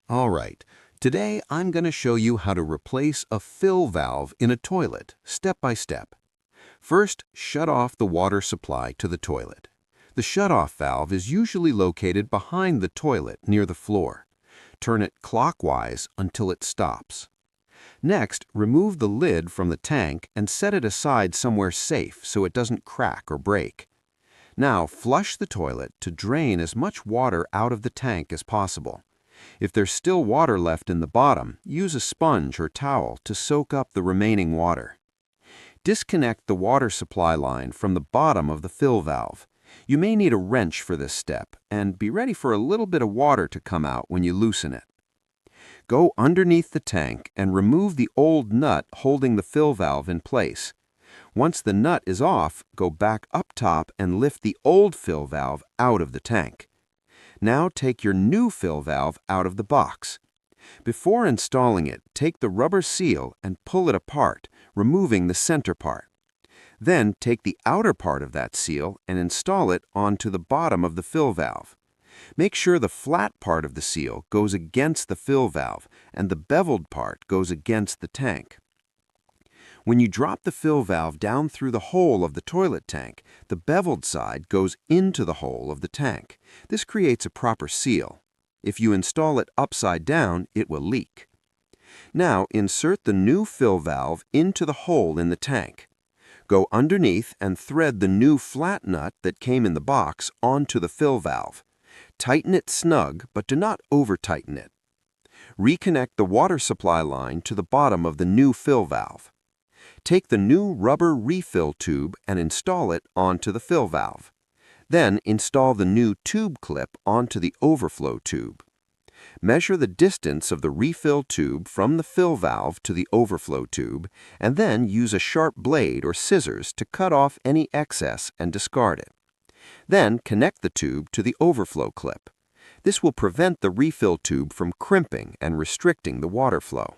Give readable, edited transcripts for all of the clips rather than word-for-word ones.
All right, today I'm going to show you how to replace a fill valve in a toilet, step by step. First, shut off the water supply to the toilet. The shut-off valve is usually located behind the toilet near the floor. Turn it clockwise until it stops. Next, remove the lid from the tank and set it aside somewhere safe so it doesn't crack or break. Now, flush the toilet to drain as much water out of the tank as possible. If there's still water left in the bottom, use a sponge or towel to soak up the remaining water. Disconnect the water supply line from the bottom of the fill valve. You may need a wrench for this step, and be ready for a little bit of water to come out when you loosen it. Go underneath the tank and remove the old nut holding the fill valve in place. Once the nut is off, go back up top and lift the old fill valve out of the tank. Now take your new fill valve out of the box. Before installing it, take the rubber seal and pull it apart, removing the center part. Then take the outer part of that seal and install it onto the bottom of the fill valve. Make sure the flat part of the seal goes against the fill valve and the beveled part goes against the tank. When you drop the fill valve down through the hole of the toilet tank, the beveled side goes into the hole of the tank. This creates a proper seal. If you install it upside down, it will leak. Now, insert the new fill valve into the hole in the tank. Go underneath and thread the new flat nut that came in the box onto the fill valve. Tighten it snug, but do not over-tighten it. Reconnect the water supply line to the bottom of the new fill valve. Take the new rubber refill tube and install it onto the fill valve. Then install the new tube clip onto the overflow tube. Measure the distance of the refill tube from the fill valve to the overflow tube, and then use a sharp blade or scissors to cut off any excess and discard it. Then connect the tube to the overflow clip. This will prevent the refill tube from crimping and restricting the water flow.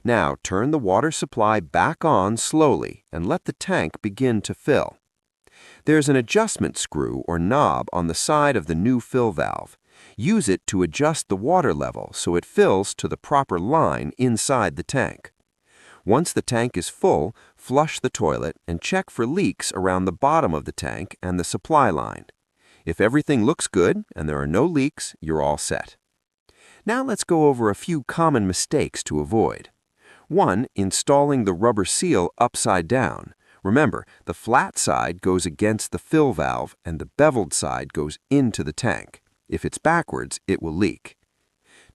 Now turn the water supply back on slowly and let the tank begin to fill. There's an adjustment screw or knob on the side of the new fill valve. Use it to adjust the water level so it fills to the proper line inside the tank. Once the tank is full, flush the toilet and check for leaks around the bottom of the tank and the supply line. If everything looks good and there are no leaks, you're all set. Now let's go over a few common mistakes to avoid. 1. Installing the rubber seal upside down. Remember, the flat side goes against the fill valve and the beveled side goes into the tank. If it's backwards, it will leak.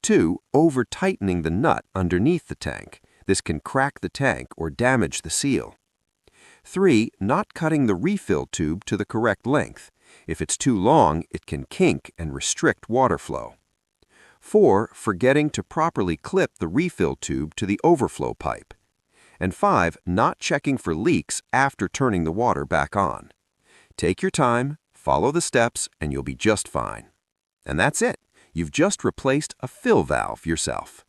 2. Over-tightening the nut underneath the tank. This can crack the tank or damage the seal. 3. Not cutting the refill tube to the correct length. If it's too long, it can kink and restrict water flow. 4. Forgetting to properly clip the refill tube to the overflow pipe. And 5. Not checking for leaks after turning the water back on. Take your time, follow the steps, and you'll be just fine. And that's it. You've just replaced a fill valve yourself.